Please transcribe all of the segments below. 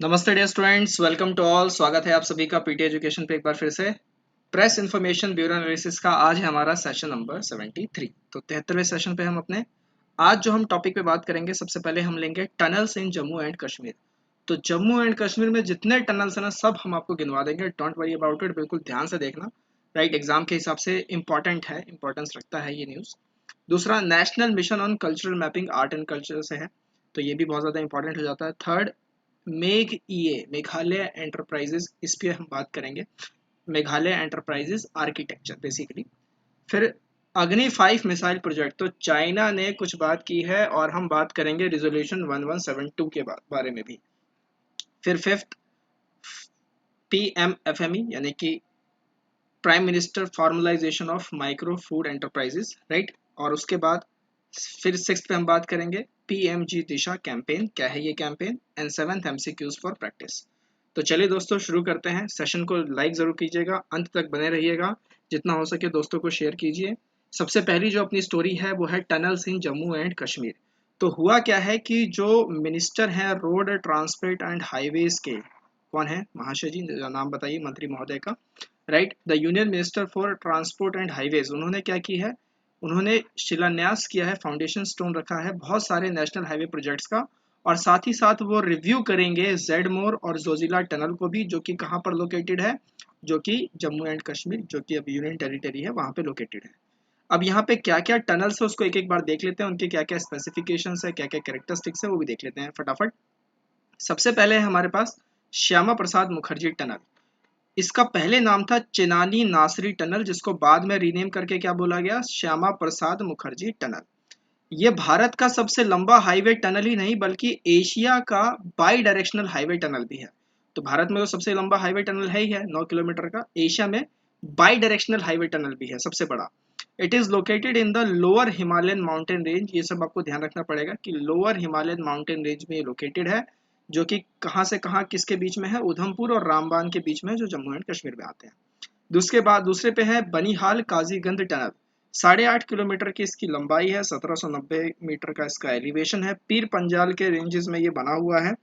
नमस्ते dear students, welcome to all. स्वागत है आप सभी का पीटी एजुकेशन पे एक बार फिर से। प्रेस इन्फॉर्मेशन ब्यूरो एनालिसिस का आज है हमारा सेशन नंबर 73। तो 73वें सेशन पे हम अपने आज जो हम टॉपिक पे बात करेंगे, सबसे पहले हम लेंगे tunnels in Jammu and Kashmir. तो जम्मू एंड कश्मीर में जितने टनल्स हैं ना, सब हम आपको गिनवा देंगे। डोंट वरी अबाउट इट, बिल्कुल ध्यान से देखना। राइट, एग्जाम के हिसाब से इंपॉर्टेंट है, इंपॉर्टेंस रखता है ये न्यूज़। दूसरा, national mission on cultural mapping art and culture से है, तो ये भी बहुत ज़्यादा इंपॉर्टेंट हो जाता है। थर्ड, मेघ ईए मेघालय एंटरप्राइजेस, इस पे हम बात करेंगे। Meghalaya enterprises architecture basically. फिर अग्नि 5 मिसाइल प्रोजेक्ट, तो चाइना ने कुछ बात की है और हम बात करेंगे रिजोल्यूशन 1172 के बारे में भी। फिर फिफ्थ, पीएमएफएमई यानी कि prime minister formalisation of micro food enterprises, right. और उसके बाद फिर सिक्स्थ पे हम बात करेंगे पीएमजी दिशा कैंपेन, क्या है ये campaign. And seventh, MCQs for practice. तो चलिए दोस्तों, शुरू करते हैं। सेशन को लाइक जरूर कीजिएगा, अंत तक बने रहिएगा, जितना हो सके दोस्तों को शेयर कीजिए। सबसे पहली जो अपनी स्टोरी है वो है tunnels in Jammu and Kashmir. तो हुआ क्या है कि जो मिनिस्टर हैं रोड ट्रांसपोर्ट एंड हाईवेज के, कौन है महाशय जी, नाम बताइए मंत्री महोदय का। Right, the union minister for transport and highways, उन्होंने क्या की है, उन्होंने शिलान्यास किया है, फाउंडेशन स्टोन रखा है बहुत सारे नेशनल हाईवे प्रोजेक्ट्स का। और साथ ही साथ वो रिव्यू करेंगे जेड मोर और जोजिला टनल को भी, जो कि कहाँ पर लोकेटेड है, जो कि जम्मू एंड कश्मीर, जो कि अब यूनियन टेरिटरी है, वहाँ पे लोकेटेड है। अब यहाँ पे क्या क्या टनल्स है उसको एक एक बार देख लेते हैं, उनके क्या क्या स्पेसिफिकेशंस है, क्या क्या कैरेक्टरिस्टिक्स है, वो भी देख लेते हैं फटाफट। सबसे पहले है हमारे पास श्यामा प्रसाद मुखर्जी टनल। इसका पहले नाम था चिनानी नासरी टनल, जिसको बाद में रीनेम करके क्या बोला गया, श्यामा प्रसाद मुखर्जी टनल। ये भारत का सबसे लंबा हाईवे टनल ही नहीं बल्कि एशिया का बाई डायरेक्शनल हाईवे टनल भी है। तो भारत में तो सबसे लंबा हाईवे टनल है ही है 9 किलोमीटर का, एशिया में बाई डायरेक्शनल हाईवे टनल भी है सबसे बड़ा। It is located in the lower Himalayan mountain range, ये सब आपको ध्यान रखना पड़ेगा कि लोअर हिमालयन माउंटेन रेंज में ये लोकेटेड है, जो कि कहाँ से कहाँ किसके बीच में है, उधमपुर और रामबान के बीच में, जो जम्मू एंड कश्मीर में आते हैं। दूसरे पे है बनिहाल काजीगंज टनल। 8.5 किलोमीटर की इसकी लंबाई है, 1790 मीटर का इसका एलिवेशन है, पीर पंजाल के रेंजेस में ये बना हुआ है।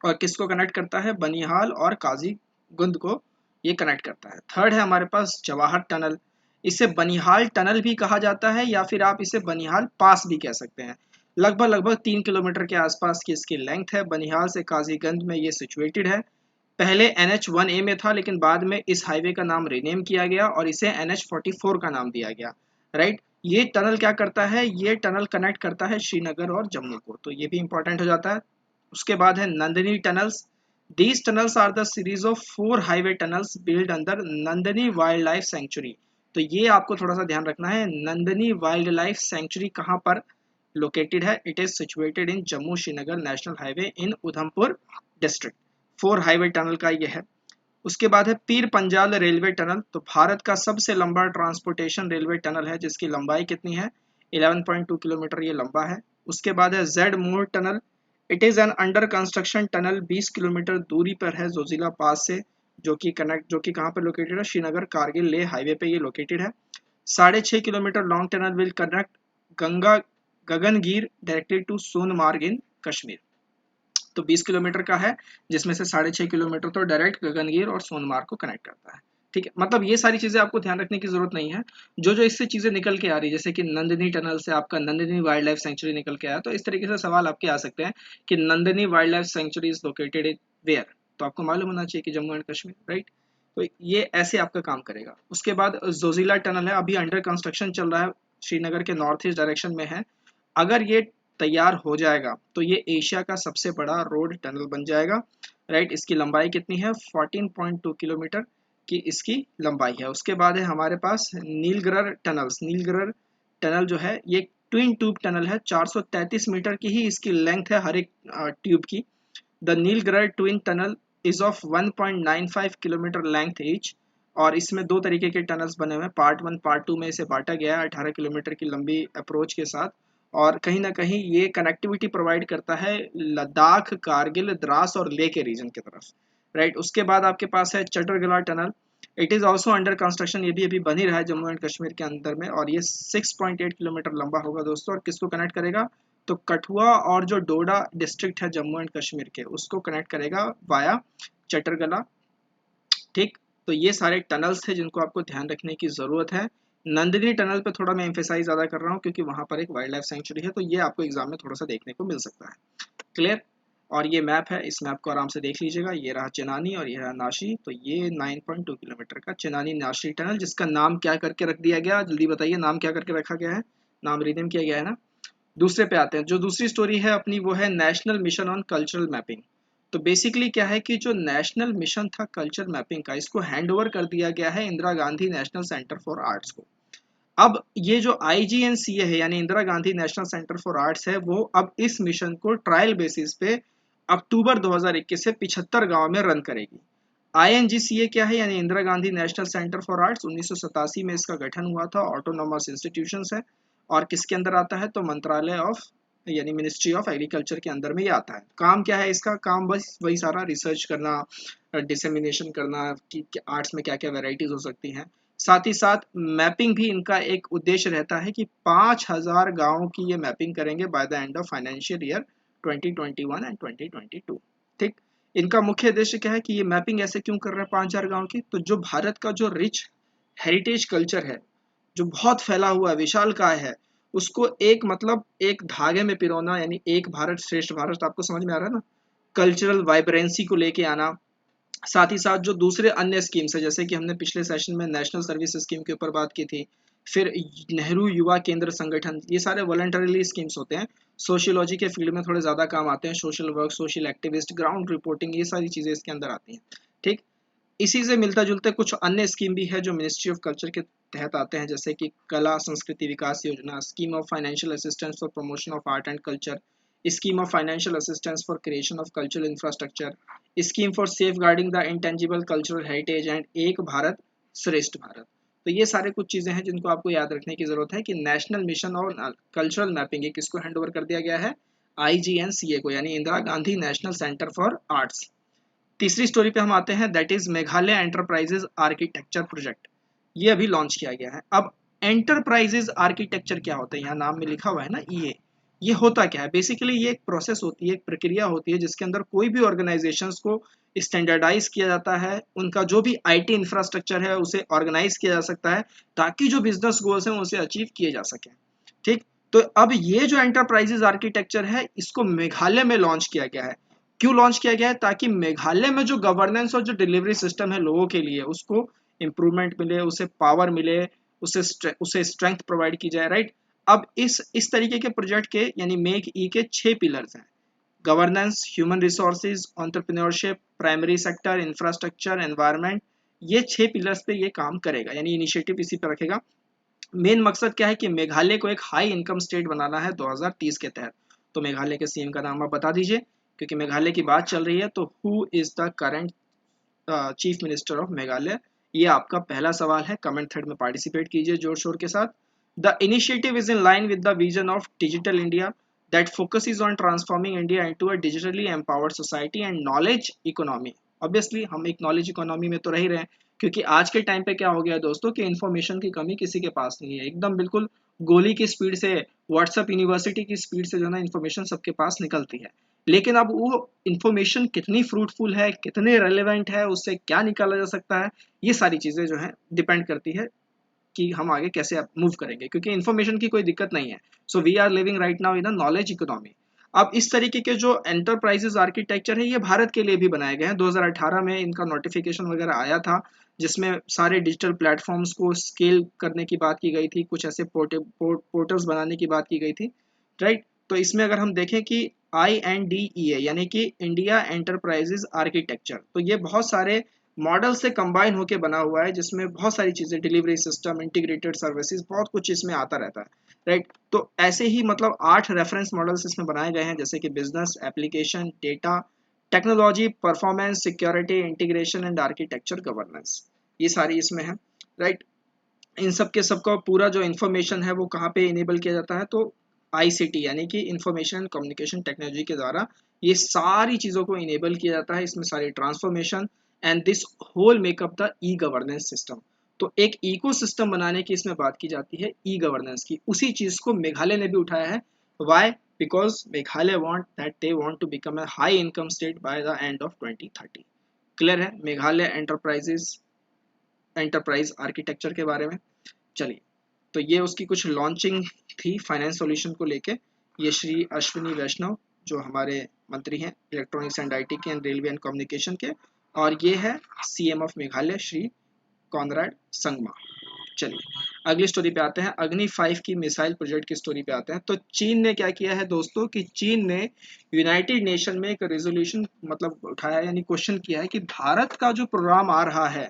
और किसको कनेक्ट करता है, बनिहाल और काजीगुंद को ये कनेक्ट करता है। थर्ड है हमारे पास जवाहर टनल। इसे बनिहाल टनल भी कहा जाता है या फिर आप इसे बनिहाल पास भी कह सकते हैं। लगभग लगभग 3 किलोमीटर के आसपास की इसकी लेंथ है। बनिहाल से काजीगंज में ये सिचुएटेड है। पहले NH1A में था, लेकिन बाद में इस हाईवे का नाम रीनेम किया गया और इसे NH44 का नाम दिया गया। राइट, ये टनल क्या करता है, ये टनल कनेक्ट करता है श्रीनगर और जम्मू को, तो ये भी इंपॉर्टेंट हो जाता है। उसके बाद है Nandini tunnels. These tunnels are the series of 4 highway tunnels build under Nandini wildlife sanctuary. तो ये आपको थोड़ा सा ध्यान रखना है, नंदनी वाइल्ड लाइफ सेंचुरी कहाँ पर लोकेटेड है, it is situated in Jammu Srinagar national highway in Udhampur district. 4 highway tunnel का ये है। उसके बाद है पीर पंजाल रेलवे टनल। तो भारत का सबसे लंबा ट्रांसपोर्टेशन रेलवे टनल है, जिसकी लंबाई कितनी है, 11.2 किलोमीटर ये लंबा है। उसके बाद है Z more tunnel. It is an under construction tunnel, 20 kilometre दूरी पर है जोजिला पास से, जो कि कहाँ पर लोकेटेड है, श्रीनगर कारगिल लेह हाईवे पे ये लोकेटेड है। 6.5 kilometre long tunnel will connect गंगा Gagangir directly to Sonamarg in Kashmir. तो 20 किलोमीटर का है, जिसमें से 6.5 किलोमीटर तो डायरेक्ट गगनगीर और सोनमार्ग को कनेक्ट करता है। ठीक है, मतलब ये सारी चीजें आपको ध्यान रखने की जरूरत नहीं है। जो जो इससे चीजें निकल के आ रही है, जैसे कि नंदिनी टनल से आपका नंदिनी वाइल्ड लाइफ सेंचुरी निकल के आया, तो इस तरीके से सवाल आपके आ सकते हैं कि Nandini wildlife sanctuary is located in where. तो आपको मालूम होना चाहिए कि जम्मू एंड कश्मीर, राइट। तो ये ऐसे आपका काम करेगा। उसके बाद जोजिला टनल है, अभी अंडर कंस्ट्रक्शन चल रहा है, श्रीनगर के नॉर्थ ईस्ट डायरेक्शन में है। अगर ये तैयार हो जाएगा तो ये एशिया का सबसे बड़ा रोड टनल बन जाएगा। राइट, इसकी लंबाई कितनी है, 14.2 किलोमीटर की इसकी लंबाई है। उसके बाद है हमारे पास नीलगिरी टनल्स। नीलगिरी टनल जो है ये ट्विन ट्यूब टनल है, 433 मीटर की ही इसकी लेंथ है हर एक ट्यूब की। The Nilgiri twin tunnel is of 1.95 kilometre length each. और इसमें दो तरीके के टनल्स बने हुए हैं, पार्ट 1 पार्ट 2 में इसे बांटा गया है 18 किलोमीटर की लंबी अप्रोच के साथ। और कहीं ना कहीं ये कनेक्टिविटी प्रोवाइड करता है लद्दाख, कारगिल, द्रास और लेह के रीजन की तरफ। राइट, उसके बाद आपके पास है Chatargala tunnel. It is also under construction, ये भी अभी बन ही रहा है जम्मू एंड कश्मीर के अंदर में, और ये 6.8 किलोमीटर लंबा होगा दोस्तों। और किसको कनेक्ट करेगा, तो कठुआ और जो डोडा डिस्ट्रिक्ट है जम्मू एंड कश्मीर के, उसको कनेक्ट करेगा वाया चटरगला। ठीक, तो ये सारे टनल्स थे जिनको आपको ध्यान रखने की ज़रूरत है। नंदिनी टनल पे थोड़ा मैं एम्फेसाइज ज़्यादा कर रहा हूँ क्योंकि वहाँ पर एक वाइल्ड लाइफ सेंचुरी है, तो ये आपको एग्जाम में थोड़ा सा देखने को मिल सकता है। क्लियर। और ये मैप है, इस मैप को आराम से देख लीजिएगा। ये रहा चेनानी और ये रहा नाशी। तो ये 9.2 किलोमीटर का चेनानी नाशी टनल, जिसका नाम क्या करके रख दिया गया, जल्दी बताइए नाम क्या करके रखा गया है? नाम रीनेम किया गया है ना। दूसरे पे आते हैं, जो दूसरी स्टोरी है अपनी वो है national mission on cultural mapping. तो बेसिकली क्या है कि जो नेशनल मिशन था कल्चर मैपिंग का, इसको हैंड ओवर कर दिया गया है Indira Gandhi national centre for arts को। अब ये जो IGNCA है यानी Indira Gandhi national centre for arts है, वो अब इस मिशन को ट्रायल बेसिस पे अक्टूबर 2021 से 75 गांव में रन करेगी। INGCA क्या है, यानी Indira Gandhi national centre for arts, 1987 में इसका गठन हुआ था, ऑटोनोमस इंस्टीट्यूशंस है। और किसके अंदर आता है, तो मंत्रालय ऑफ यानी मिनिस्ट्री ऑफ एग्रीकल्चर के अंदर में ये आता है। काम क्या है इसका, काम बस वही सारा रिसर्च करना, डिसेमिनेशन करना कि आर्ट्स में क्या क्या वेराइटीज हो सकती हैं। साथ ही साथ मैपिंग भी इनका एक उद्देश्य रहता है कि 5000 गाँव की ये मैपिंग करेंगे by the end of financial year 2021 and 2022। ठीक, इनका मुख्य उद्देश्य क्या है कि ये मैपिंग ऐसे क्यों कर रहे हैं 5000 गाँव की, तो जो भारत का जो रिच हेरिटेज कल्चर है, जो बहुत फैला हुआ है, विशालकाय है, उसको एक मतलब एक धागे में पिरोना, यानी एक भारत श्रेष्ठ भारत, आपको समझ में आ रहा है ना, कल्चरल वाइब्रेंसी को लेके आना। साथ ही साथ जो दूसरे अन्य स्कीम्स है, जैसे कि हमने पिछले सेशन में नेशनल सर्विस स्कीम के ऊपर बात की थी, फिर नेहरू युवा केंद्र संगठन, ये सारे वॉलंटरीली स्कीम्स होते हैं, सोशियोलॉजी के फील्ड में थोड़े ज़्यादा काम आते हैं, social work, social activist, ground reporting, ये सारी चीज़ें इसके अंदर आती हैं। ठीक, इसी से मिलता जुलता कुछ अन्य स्कीम भी है जो मिनिस्ट्री ऑफ कल्चर के तहत आते हैं, जैसे कि कला संस्कृति विकास योजना, scheme of financial assistance for promotion of art and culture, scheme of financial assistance for creation of cultural infrastructure, scheme for safeguarding the intangible cultural heritage and एक भारत श्रेष्ठ भारत। तो ये सारे कुछ चीज़ें हैं जिनको आपको याद रखने की जरूरत है कि नेशनल मिशन और कल्चरल मैपिंग किसको हैंड ओवर कर दिया गया है, IGNCA को, यानी Indira Gandhi national centre for arts. तीसरी स्टोरी पे हम आते हैं, that is Meghalaya enterprises architecture project. ये अभी लॉन्च किया गया है। अब एंटरप्राइजेज आर्किटेक्चर क्या होता है, यहाँ नाम में लिखा हुआ है ना, ये होता क्या है, बेसिकली ये एक प्रोसेस होती है, एक प्रक्रिया होती है जिसके अंदर कोई भी ऑर्गेनाइजेशंस को स्टैंडर्डाइज किया जाता है, उनका जो भी IT इंफ्रास्ट्रक्चर है उसे ऑर्गेनाइज किया जा सकता है ताकि जो बिजनेस गोल्स हैं उसे अचीव किए जा सके। ठीक, तो अब ये जो एंटरप्राइजेज आर्किटेक्चर है इसको मेघालय में लॉन्च किया गया है। क्यों लॉन्च किया गया है, ताकि मेघालय में जो गवर्नेंस और जो डिलीवरी सिस्टम है लोगों के लिए उसको इम्प्रूवमेंट मिले, उसे पावर मिले, उसे स्ट्रेंथ प्रोवाइड की जाए, राइट। अब इस तरीके के प्रोजेक्ट के यानी मेक ई के 6 पिलर्स हैं, governance, human resources, entrepreneurship, primary sector, infrastructure, environment. ये 6 पिलर्स पे ये काम करेगा, यानी इनिशिएटिव इसी पे रखेगा। मेन मकसद क्या है कि मेघालय को एक हाई इनकम स्टेट बनाना है 2030 के तहत। तो मेघालय के CM का नाम आप बता दीजिए, क्योंकि मेघालय की बात चल रही है। तो who is the current chief minister of Meghalaya, ये आपका पहला सवाल है। कमेंट थ्रेड में पार्टिसिपेट कीजिए जोर शोर के साथ। The initiative is in line with the vision of digital India that focuses on transforming India into a digitally empowered society and knowledge economy. Obviously हम एक नॉलेज इकोनॉमी में तो रह ही रहे हैं, क्योंकि आज के टाइम पे क्या हो गया है दोस्तों कि इन्फॉर्मेशन की कमी किसी के पास नहीं है, एकदम बिल्कुल गोली की स्पीड से, व्हाट्सएप यूनिवर्सिटी की स्पीड से जो है ना इन्फॉर्मेशन सबके पास निकलती है। लेकिन अब वो इन्फॉर्मेशन कितनी फ्रूटफुल है, कितने रेलेवेंट है, उससे क्या निकाला जा सकता है, ये सारी चीज़ें जो है डिपेंड करती है कि हम आगे कैसे मूव करेंगे, क्योंकि इन्फॉर्मेशन की कोई दिक्कत नहीं है। So we are living right now in a knowledge economy. अब इस तरीके के जो एंटरप्राइजेज आर्किटेक्चर है ये भारत के लिए भी बनाए गए हैं। 2018 में इनका नोटिफिकेशन वगैरह आया था, जिसमें सारे डिजिटल प्लेटफॉर्म्स को स्केल करने की बात की गई थी, कुछ ऐसे पोर्टल्स बनाने की बात की गई थी, राइट। तो इसमें अगर हम देखें कि INDEA यानी कि इंडिया एंटरप्राइजेज आर्किटेक्चर, तो ये बहुत सारे मॉडल से कंबाइन होके बना हुआ है, जिसमें बहुत सारी चीज़ें, डिलीवरी सिस्टम, इंटीग्रेटेड सर्विसेज, बहुत कुछ इसमें आता रहता है, राइट। तो ऐसे ही मतलब 8 रेफरेंस मॉडल्स इसमें बनाए गए हैं, जैसे कि business, application, data, technology, performance, security, integration and architecture, governance, ये सारी इसमें है, राइट। इन सब के सबका पूरा जो इन्फॉर्मेशन है वो कहाँ पे इनेबल किया जाता है, तो ICT यानी कि इंफॉर्मेशन एंड कम्युनिकेशन टेक्नोलॉजी के द्वारा ये सारी चीज़ों को इनेबल किया जाता है, इसमें सारी transformation and this whole makeup the e governance system. तो एक इकोसिस्टम बनाने की इसमें बात की जाती है ई गवर्नेंस की, उसी चीज़ को मेघालय ने भी उठाया है। Why, because Meghalaya want that they want to become a high income state by the end of 2030. Clear है मेघालय एंटरप्राइज आर्किटेक्चर के बारे में। चलिए, तो ये उसकी कुछ लॉन्चिंग थी फाइनेंस सॉल्यूशन को लेके। ये श्री अश्विनी वैष्णव जो हमारे मंत्री हैं इलेक्ट्रॉनिक्स एंड आईटी के एंड रेलवे एंड कम्युनिकेशन के, और ये है CM of Meghalaya Shri Conrad Sangma. चलिए अगली स्टोरी पे आते हैं, अग्नि 5 की मिसाइल प्रोजेक्ट की स्टोरी पे आते हैं। तो चीन ने क्या किया है दोस्तों कि चीन ने यूनाइटेड नेशन में एक रेजोल्यूशन मतलब उठाया यानी क्वेश्चन किया है कि भारत का जो प्रोग्राम आ रहा है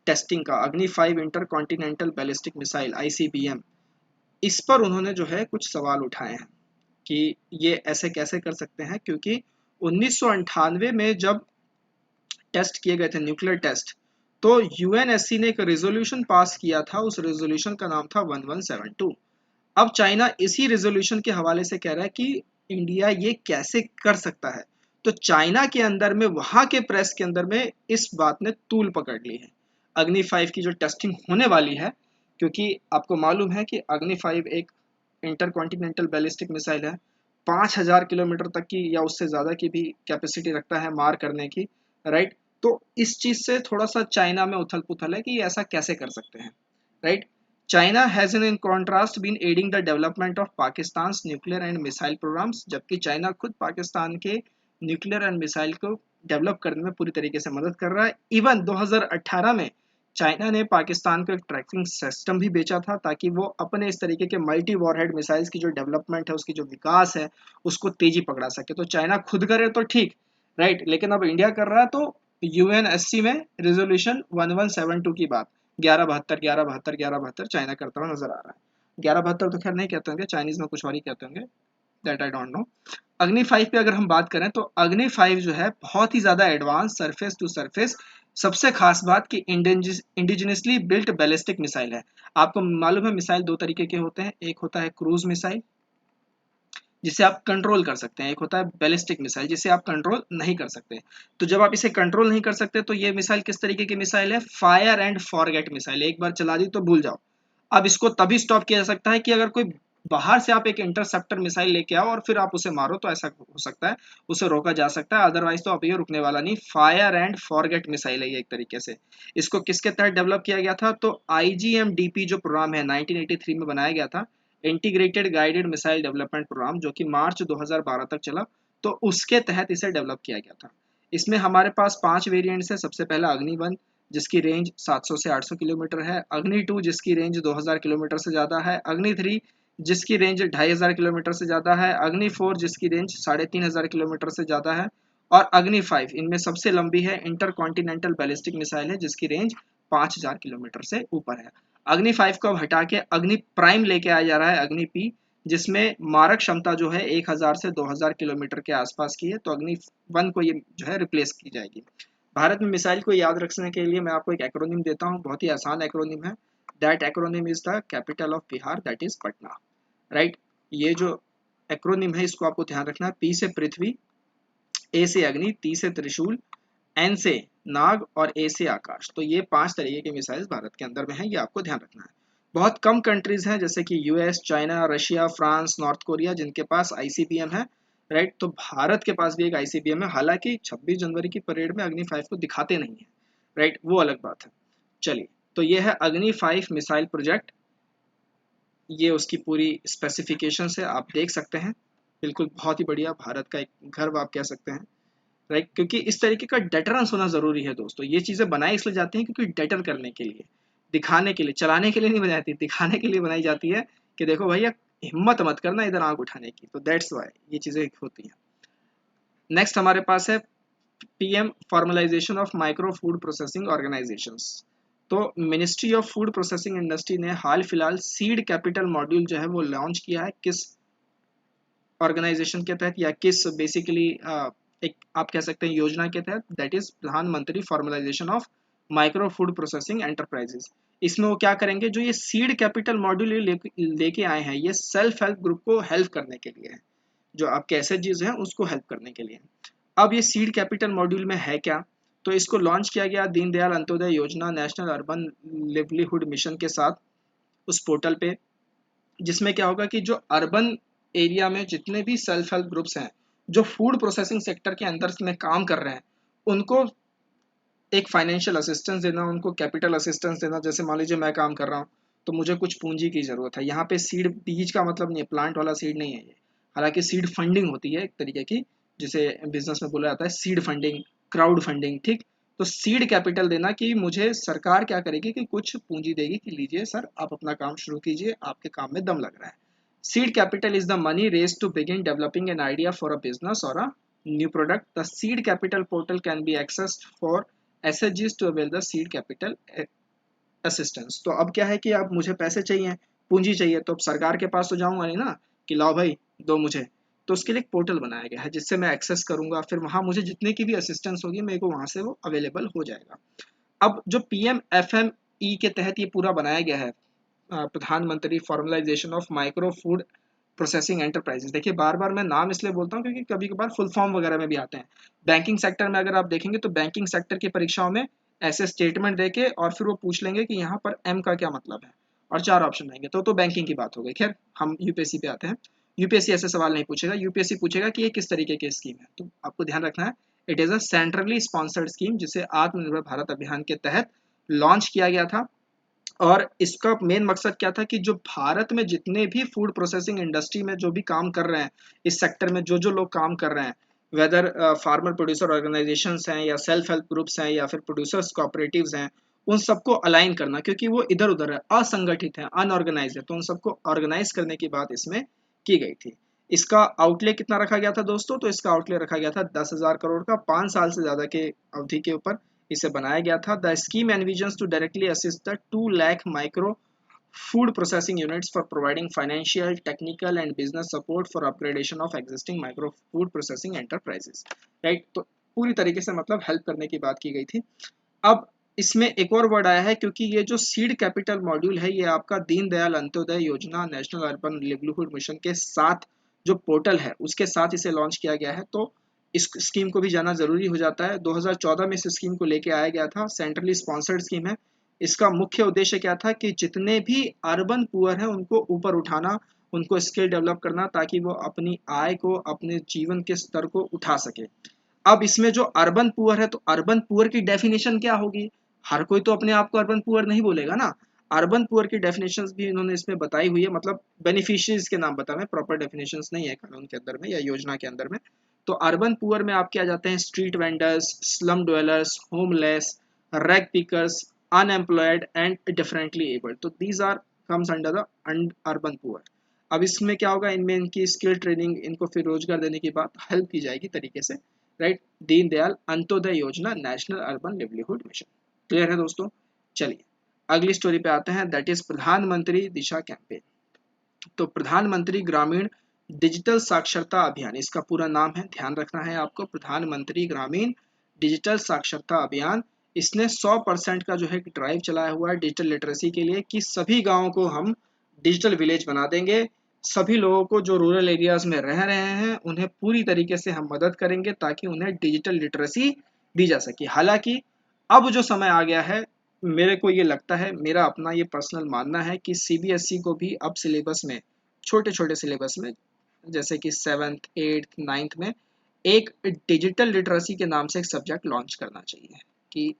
टेस्टिंग का, अग्नि 5 inter continental ballistic missile ICBM, इस पर उन्होंने जो है कुछ सवाल उठाए हैं कि ये ऐसे कैसे कर सकते हैं, क्योंकि 1998 में जब टेस्ट किए गए थे न्यूक्लियर टेस्ट, तो यूएनएससी ने एक रेजोल्यूशन पास किया था, उस रेजोल्यूशन का नाम था 1172। अब चाइना इसी रेजोल्यूशन के हवाले से कह रहा है कि इंडिया ये कैसे कर सकता है। तो चाइना के अंदर में वहां के प्रेस के अंदर में इस बात ने तूल पकड़ ली है। अग्नि 5 की जो टेस्टिंग होने वाली है, क्योंकि आपको मालूम है कि अग्नि 5 एक इंटरकॉन्टिनेंटल बैलिस्टिक मिसाइल है, 5000 किलोमीटर तक की या उससे ज़्यादा की भी कैपेसिटी रखता है मार करने की, राइट। तो इस चीज़ से थोड़ा सा चाइना में उथल पुथल है कि ऐसा कैसे कर सकते हैं, right. China has in contrast been adding the development of Pakistan nuclear and missile programmes, जबकि चाइना खुद पाकिस्तान के न्यूक्लियर एंड मिसाइल को डेवलप करने में पूरी तरीके से मदद कर रहा है। इवन 2018 में चाइना ने पाकिस्तान को एक ट्रैकिंग सिस्टम भी बेचा था ताकि वो अपने इस तरीके के मल्टी वॉरहेड मिसाइल्स की जो डेवलपमेंट है, उसकी जो विकास है, उसको तेजी पकड़ा सके। तो चाइना खुद करे तो ठीक, राइट, लेकिन अब इंडिया कर रहा है तो यूएनएससी में रेजोल्यूशन 1172 की बात 1172 1172 1172 चाइना करता हुआ नजर आ रहा है। 1172 तो खैर नहीं कहते होंगे, चाइनीज में कुछ और ही कहते होंगे, दैट आई डोंट नो। अग्नि 5 पे अगर हम बात करें तो अग्नि 5 जो है बहुत ही ज्यादा एडवांस सरफेस टू सरफेस, सबसे खास बात कि इंडिजिनसली बिल्ट बैलिस्टिक मिसाइल है। आपको मालूम है मिसाइल दो तरीके के होते हैं, एक होता है क्रूज मिसाइल जिसे आप कंट्रोल कर सकते हैं, एक होता है बैलिस्टिक मिसाइल जिसे आप कंट्रोल नहीं कर सकते। तो जब आप इसे कंट्रोल नहीं कर सकते तो ये मिसाइल किस तरीके की मिसाइल है, फायर एंड फॉरगेट मिसाइल, एक बार चला दी तो भूल जाओ। अब इसको तभी स्टॉप किया जा सकता है कि अगर कोई बाहर से आप एक इंटरसेप्टर मिसाइल लेके आओ और फिर आप उसे मारो, तो ऐसा हो सकता है, उसे रोका जा सकता है, अदरवाइज तो आप ये रुकने वाला नहीं। फायर एंड फॉरगेट मिसाइल है ये एक तरीके से। इसको किसके तहत डेवलप किया गया था, तो IGMDP जो प्रोग्राम है 1983 में बनाया गया था, integrated guided missile development programme, जो कि मार्च 2012 तक चला, तो उसके तहत इसे डेवलप किया गया था। इसमें हमारे पास 5 वेरिएंट्स है। सबसे पहला अग्नि 1 जिसकी रेंज 700 से 800 किलोमीटर है, अग्नि 2 जिसकी रेंज 2000 किलोमीटर से ज़्यादा है, अग्नि 3 जिसकी रेंज 2500 किलोमीटर से ज़्यादा है, अग्नि 4 जिसकी रेंज 3500 किलोमीटर से ज़्यादा है, और अग्नि 5 इनमें सबसे लंबी है, इंटर कॉन्टिनेंटल बैलिस्टिक मिसाइल है जिसकी रेंज 5000 किलोमीटर से ऊपर है। अग्नि 5 को अब हटा के अग्नि प्राइम लेके आया जा रहा है, अग्नि P, जिसमें मारक क्षमता जो है 1000 से 2000 किलोमीटर के आसपास की है। तो अग्नि 1 को ये जो है रिप्लेस की जाएगी। भारत में मिसाइल को याद रखने के लिए मैं आपको एक एक्रोनिम देता हूँ, बहुत ही आसान एक्रोनिम है। That acronym is the capital of Bihar, that is Patna, right. ये जो एक्रोनिम है इसको आपको ध्यान रखना है। P से पृथ्वी, A से अग्नि, T से त्रिशूल, N से नाग और A से आकाश। तो ये 5 तरीके के मिसाइल्स भारत के अंदर में है, ये आपको ध्यान रखना है। बहुत कम कंट्रीज हैं जैसे कि US, China, Russia, France, north Korea जिनके पास ICBM है, राइट। तो भारत के पास भी एक ICBM है, हालांकि 26 जनवरी की परेड में अग्नि 5 को दिखाते नहीं है, राइट, वो अलग बात है। चलिए, तो ये है अग्नि 5 मिसाइल प्रोजेक्ट, ये उसकी पूरी स्पेसिफिकेशन है, आप देख सकते हैं। बिल्कुल बहुत ही बढ़िया, भारत का एक गर्व आप कह सकते हैं, राइट। क्योंकि इस तरीके का डेटरेंस होना जरूरी है दोस्तों। ये चीजें बनाई इसलिए जाती हैं क्योंकि डेटर करने के लिए, दिखाने के लिए, चलाने के लिए नहीं बनाई जाती, दिखाने के लिए बनाई जाती है कि देखो भैया हिम्मत मत करना इधर आंख उठाने की। तो दैट्स वाई ये चीजें होती हैं। नेक्स्ट हमारे पास है PM formalisation of micro food processing organisations. तो ministry of food processing industry ने हाल फिलहाल सीड कैपिटल मॉड्यूल जो है वो लॉन्च किया है, किस ऑर्गेनाइजेशन के तहत या किस बेसिकली एक आप कह सकते हैं योजना के तहत, दैट इज प्रधानमंत्री formalisation of micro food processing enterprises. इसमें वो क्या करेंगे, जो ये सीड कैपिटल मॉड्यूल लेके आए हैं, ये सेल्फ हेल्प ग्रुप को हेल्प करने के लिए है, जो आपके एसएचजीज हैं उसको हेल्प करने के लिए। अब ये सीड कैपिटल मॉड्यूल में है क्या, तो इसको लॉन्च किया गया दीनदयाल अंत्योदय योजना नेशनल अर्बन लिवलीहुड मिशन के साथ उस पोर्टल पे, जिसमें क्या होगा कि जो अर्बन एरिया में जितने भी सेल्फ हेल्प ग्रुप्स हैं जो फूड प्रोसेसिंग सेक्टर के अंदर में काम कर रहे हैं, उनको एक फाइनेंशियल असिस्टेंस देना, उनको कैपिटल असिस्टेंस देना। जैसे मान लीजिए मैं काम कर रहा हूँ तो मुझे कुछ पूंजी की ज़रूरत है। यहाँ पे सीड बीज का मतलब नहीं है, प्लांट वाला सीड नहीं है ये। हालांकि सीड फंडिंग होती है एक तरीके की, जिसे बिजनेस में बोला जाता है सीड फंडिंग, क्राउड फंडिंग, ठीक। तो सीड कैपिटल देना कि मुझे सरकार क्या करेगी कि कुछ पूंजी देगी कि लीजिए सर आप अपना काम शुरू कीजिए, आपके काम में दम लग रहा है। Seed capital is the money raised to begin developing an idea for a business or a new product. The seed capital portal can be accessed for SHGs to avail the seed capital assistance. तो अब क्या है कि अब मुझे पैसे चाहिए, पूंजी चाहिए, तो अब सरकार के पास तो जाऊंगा नहीं ना कि लाओ भाई दो मुझे। तो उसके लिए एक पोर्टल बनाया गया है जिससे मैं एक्सेस करूंगा, फिर वहां मुझे जितने की भी असिस्टेंस होगी मेरे को वहां से वो अवेलेबल हो जाएगा। अब जो PMFME के तहत ये पूरा बनाया गया है, प्रधानमंत्री formalisation of micro food processing enterprises. देखिए बार बार मैं नाम इसलिए बोलता हूँ क्योंकि कभी कभार फुल फॉर्म वगैरह में भी आते हैं। बैंकिंग सेक्टर में अगर आप देखेंगे तो बैंकिंग सेक्टर की परीक्षाओं में ऐसे स्टेटमेंट देके और फिर वो पूछ लेंगे कि यहाँ पर एम का क्या मतलब है, और 4 ऑप्शन रहेंगे, तो बैंकिंग की बात हो गई। खैर हम यूपीएससी पे आते हैं। यूपीएससी ऐसे सवाल नहीं पूछेगा, यूपीएससी पूछेगा कि ये किस तरीके की स्कीम है। तो आपको ध्यान रखना है, it is a centrally sponsored scheme जिसे आत्मनिर्भर भारत अभियान के तहत लॉन्च किया गया था। और इसका मेन मकसद क्या था कि जो भारत में जितने भी फूड प्रोसेसिंग इंडस्ट्री में जो भी काम कर रहे हैं, इस सेक्टर में जो जो लोग काम कर रहे हैं, वेदर फार्मर प्रोड्यूसर ऑर्गेनाइजेशंस हैं या सेल्फ हेल्प ग्रुप्स हैं या फिर प्रोड्यूसर्स कोऑपरेटिव्स हैं, उन सबको अलाइन करना, क्योंकि वो इधर उधर है, असंगठित है, अनऑर्गेनाइज है, तो उन सबको ऑर्गेनाइज करने की बात इसमें की गई थी। इसका आउटले कितना रखा गया था दोस्तों? तो इसका आउटले रखा गया था 10,000 करोड़ का, 5 साल से ज्यादा के अवधि के ऊपर इसे बनाया गया था। The scheme envisions to directly assist the 2 lakh micro food processing units for providing financial, technical and business support for upgradation of existing micro food processing enterprises, right? तो पूरी तरीके से मतलब हेल्प करने की बात की गई थी। अब इसमें एक और वर्ड आया है, क्योंकि ये जो सीड कैपिटल मॉड्यूल है ये आपका दीनदयाल अंत्योदय योजना नेशनल अर्बन लिवलीहुड मिशन के साथ जो पोर्टल है उसके साथ इसे लॉन्च किया गया है। तो इस स्कीम को भी जाना जरूरी हो जाता है। 2014 में इस स्कीम को लेके आया गया था, सेंट्रली स्पॉन्सर्ड स्कीम है। इसका मुख्य उद्देश्य क्या था कि जितने भी अर्बन पुअर हैं उनको ऊपर उठाना, उनको स्किल डेवलप करना, ताकि वो अपनी आय को, अपने जीवन के स्तर को उठा सके। अब इसमें जो अर्बन पुअर है, तो अर्बन पुअर की डेफिनेशन क्या होगी? हर कोई तो अपने आप को अर्बन पुअर नहीं बोलेगा ना। अर्बन पुअर की डेफिनेशंस भी इन्होंने इसमें बताई हुई है, मतलब बेनिफिशियरीज के नाम बता रहे हैं, प्रॉपर डेफिनेशंस नहीं है कानून के अंदर में या योजना के अंदर में। तो अर्बन पुअर में आपके आ जाते हैं street vendors, slum dwellers, homeless, rag pickers, unemployed and differently abled. तो these are comes under the urban poor. अब इसमें क्या होगा, इनमें इनकी स्किल ट्रेनिंग, इनको फिर रोजगार देने की बात हेल्प की जाएगी तरीके से, राइट। दीनदयाल अंत्योदय योजना national urban livelihood mission. Clear है दोस्तों? चलिए अगली स्टोरी पे आते हैं, दैट इज प्रधानमंत्री दिशा कैंपेन। तो प्रधानमंत्री ग्रामीण डिजिटल साक्षरता अभियान इसका पूरा नाम है, ध्यान रखना है आपको, प्रधानमंत्री ग्रामीण डिजिटल साक्षरता अभियान। इसने 100% का जो है ड्राइव चलाया हुआ है डिजिटल लिटरेसी के लिए, कि सभी गांवों को हम डिजिटल विलेज बना देंगे। सभी लोगों को जो रूरल एरियाज में रह रहे हैं उन्हें पूरी तरीके से हम मदद करेंगे ताकि उन्हें डिजिटल लिटरेसी दी जा सके। हालांकि अब जो समय आ गया है, मेरे को ये लगता है, मेरा अपना ये पर्सनल मानना है कि सीबीएसई को भी अब सिलेबस में, छोटे छोटे सिलेबस में, जैसे कि 7th 8th 9th में एक डिजिटल लिटरेसी के नाम से एक सब्जेक्ट लॉन्च करना चाहिए कि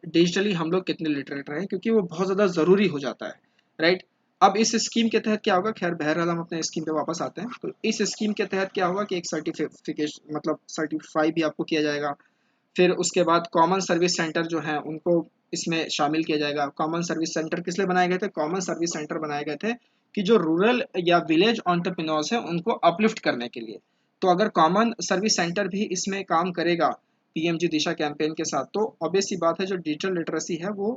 डिजिटली हम लोग कितने लिटरेट रहे, क्योंकि वो बहुत ज़्यादा ज़रूरी हो जाता है, राइट। अब इस स्कीम के तहत क्या होगा, खैर बहरहाल हम अपने स्कीम पे वापस आते हैं। तो इस स्कीम के तहत क्या होगा कि एक सर्टिफिकेशन, मतलब सर्टिफाई भी आपको किया जाएगा। फिर उसके बाद कॉमन सर्विस सेंटर जो है उनको इसमें शामिल किया जाएगा। कॉमन सर्विस सेंटर किस लिए बनाए गए थे? कॉमन सर्विस सेंटर बनाए गए थे कि जो रूरल या विलेज एंटरप्रेन्योर्स हैं उनको अपलिफ्ट करने के लिए। तो अगर कॉमन सर्विस सेंटर भी इसमें काम करेगा पीएमजी दिशा कैंपेन के साथ, तो ऑब्वियस सी बात है जो डिजिटल लिटरेसी है वो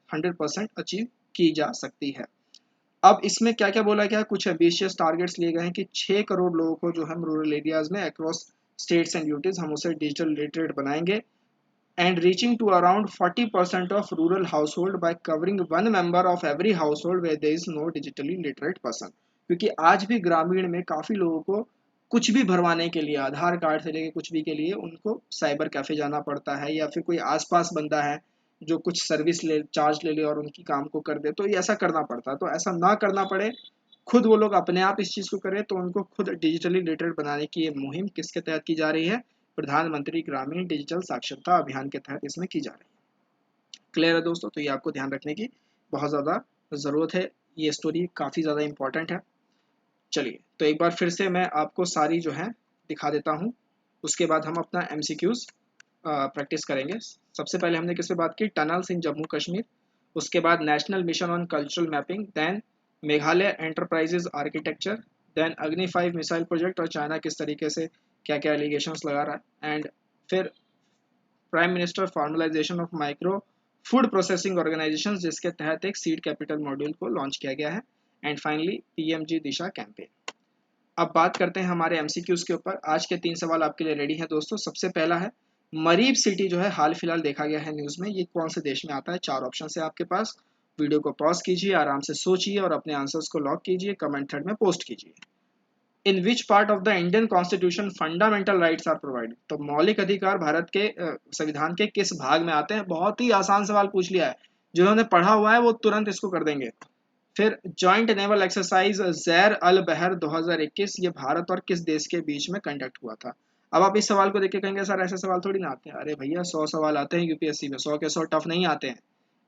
100% अचीव की जा सकती है। अब इसमें क्या क्या बोला गया है, कुछ एम्बिशियस टारगेट्स लिए गए हैं कि 6 करोड़ लोगों को जो हम रूरल एरियाज में अक्रॉस स्टेट्स एंड यूटीज हम उसे डिजिटल लिटरेट बनाएंगे, and reaching to around 40% of rural household by covering one member of every household where there is no digitally literate person। क्योंकि आज भी ग्रामीण में काफ़ी लोगों को कुछ भी भरवाने के लिए, आधार कार्ड से लेके कुछ भी के लिए उनको साइबर कैफ़े जाना पड़ता है, या फिर कोई आसपास बंदा है जो कुछ सर्विस ले, चार्ज ले ले और उनकी काम को कर दे, तो ये ऐसा करना पड़ता है। तो ऐसा ना करना पड़े खुद वो लोग अपने आप इस चीज़ को करें, तो उनको खुद डिजिटली लिटरेट बनाने की ये मुहिम किसके तहत की जा रही है? प्रधानमंत्री ग्रामीण डिजिटल साक्षरता अभियान के तहत इसमें की जा रही है। क्लियर है दोस्तों? तो ये आपको ध्यान रखने की बहुत ज़्यादा ज़रूरत है, ये स्टोरी काफ़ी ज़्यादा इंपॉर्टेंट है। चलिए, तो एक बार फिर से मैं आपको सारी जो है दिखा देता हूँ, उसके बाद हम अपना MCQs प्रैक्टिस करेंगे। सबसे पहले हमने किस पे बात की? टनल्स इन जम्मू कश्मीर, उसके बाद national mission on cultural mapping, then Meghalaya enterprises architecture, then Agni 5 missile project और चाइना किस तरीके से क्या क्या एलिगेशंस लगा रहा है, एंड फिर prime minister formalisation of micro food processing organisation जिसके तहत एक सीड कैपिटल मॉड्यूल को लॉन्च किया गया है, and finally PMG Disha campaign. अब बात करते हैं हमारे MCQs के ऊपर। आज के 3 सवाल आपके लिए रेडी हैं दोस्तों। सबसे पहला है, मरीब सिटी जो है हाल फिलहाल देखा गया है न्यूज़ में, ये कौन से देश में आता है? 4 ऑप्शन है आपके पास। वीडियो को पॉज कीजिए, आराम से सोचिए और अपने आंसर्स को लॉक कीजिए, कमेंट थ्रेड में पोस्ट कीजिए। In which part of the Indian constitution fundamental rights are provided? तो मौलिक अधिकार भारत के संविधान के किस भाग में आते हैं? बहुत ही आसान सवाल पूछ लिया है, जिन्होंने पढ़ा हुआ है वो तुरंत इसको कर देंगे। फिर जॉइंट नेवल एक्सरसाइज जैर अल बहर 2021 ये भारत और किस देश के बीच में कंडक्ट हुआ था? अब आप इस सवाल को देख के कहेंगे सर ऐसे सवाल थोड़ी ना आते हैं। अरे भैया 100 सवाल आते हैं UPSC में, 100 के 100 टफ नहीं आते हैं,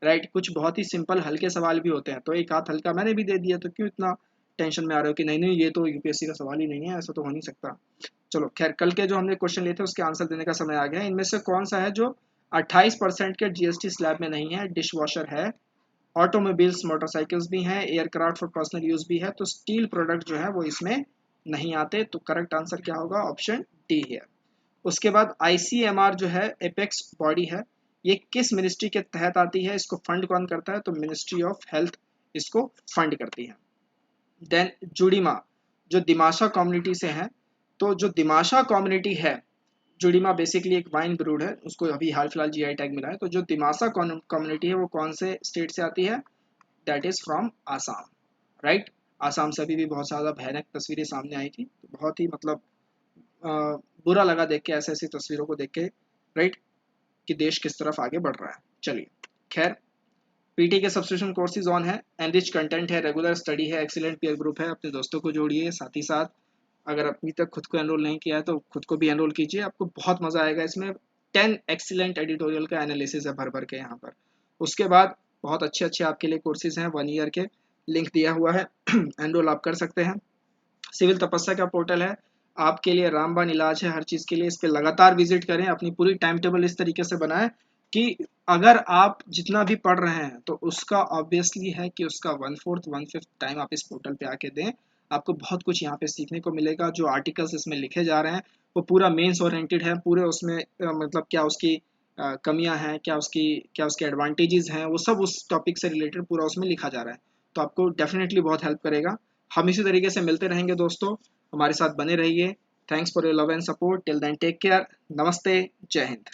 राइट? कुछ बहुत ही सिंपल हल्के सवाल भी होते हैं, तो एक आध हल्का मैंने भी दे दिया, तो क्यों इतना टेंशन में आ रहे हो कि नहीं नहीं ये तो UPSC का सवाल ही नहीं है, ऐसा तो हो नहीं सकता। चलो खैर, कल के जो हमने क्वेश्चन लिए थे उसके आंसर देने का समय आ गया है। इनमें से कौन सा है जो 28% के GST स्लैब में नहीं है? डिश वॉशर है, ऑटोमोबाइल्स मोटरसाइकिल्स भी हैं, एयरक्राफ्ट फॉर पर्सनल यूज भी है, तो स्टील प्रोडक्ट जो है वो इसमें नहीं आते। तो करेक्ट आंसर क्या होगा? ऑप्शन डी है। उसके बाद ICMR जो है एपेक्स बॉडी है, ये किस मिनिस्ट्री के तहत आती है? इसको फंड कौन करता है? तो मिनिस्ट्री ऑफ हेल्थ इसको फंड करती है। देन जुड़ीमा जो दिमाशा कम्युनिटी से है, तो जो दिमाशा कम्युनिटी है, जुड़ीमा बेसिकली एक वाइन ब्रूड है, उसको अभी हाल फिलहाल GI टैग मिला है। तो जो दिमाशा कम्युनिटी है वो कौन से स्टेट से आती है? That is from Assam, right? Assam से अभी भी बहुत ज़्यादा भयानक तस्वीरें सामने आई थी, तो बहुत ही मतलब अ, बुरा लगा देख के ऐसे ऐसी तस्वीरों को देख के, राइट, कि देश किस तरफ आगे बढ़ रहा है। चलिए खैर, PT के सब्सक्रिप्शन कोर्सेज ऑन है, एनरिच कंटेंट है, रेगुलर स्टडी है, एक्सीलेंट पीयर ग्रुप है, अपने दोस्तों को जोड़िए। साथ ही साथ अगर अभी तक खुद को एनरोल नहीं किया है तो खुद को भी एनरोल कीजिए, आपको बहुत मज़ा आएगा इसमें। 10 एक्सीलेंट एडिटोरियल का एनालिसिस है भर भर के यहाँ पर। उसके बाद बहुत अच्छे अच्छे आपके लिए कोर्सेज हैं 1 ईयर के, लिंक दिया हुआ है एनरोल आप कर सकते हैं। सिविल तपस्या का पोर्टल है, आपके लिए रामबाण इलाज है हर चीज़ के लिए। इस पर लगातार विजिट करें, अपनी पूरी टाइम टेबल इस तरीके से बनाएं कि अगर आप जितना भी पढ़ रहे हैं तो उसका ऑब्वियसली है कि उसका 1/4 1/5 टाइम आप इस पोर्टल पे आके दें। आपको बहुत कुछ यहाँ पे सीखने को मिलेगा। जो आर्टिकल्स इसमें लिखे जा रहे हैं वो पूरा मेंस ओरिएंटेड है, पूरे उसमें मतलब क्या उसकी कमियां हैं, क्या उसके एडवांटेजेस हैं, वो सब उस टॉपिक से रिलेटेड पूरा उसमें लिखा जा रहा है। तो आपको डेफिनेटली बहुत हेल्प करेगा। हम इसी तरीके से मिलते रहेंगे दोस्तों, हमारे साथ बने रहिए। Thanks for your love and support. Till then take care. नमस्ते, जय हिंद।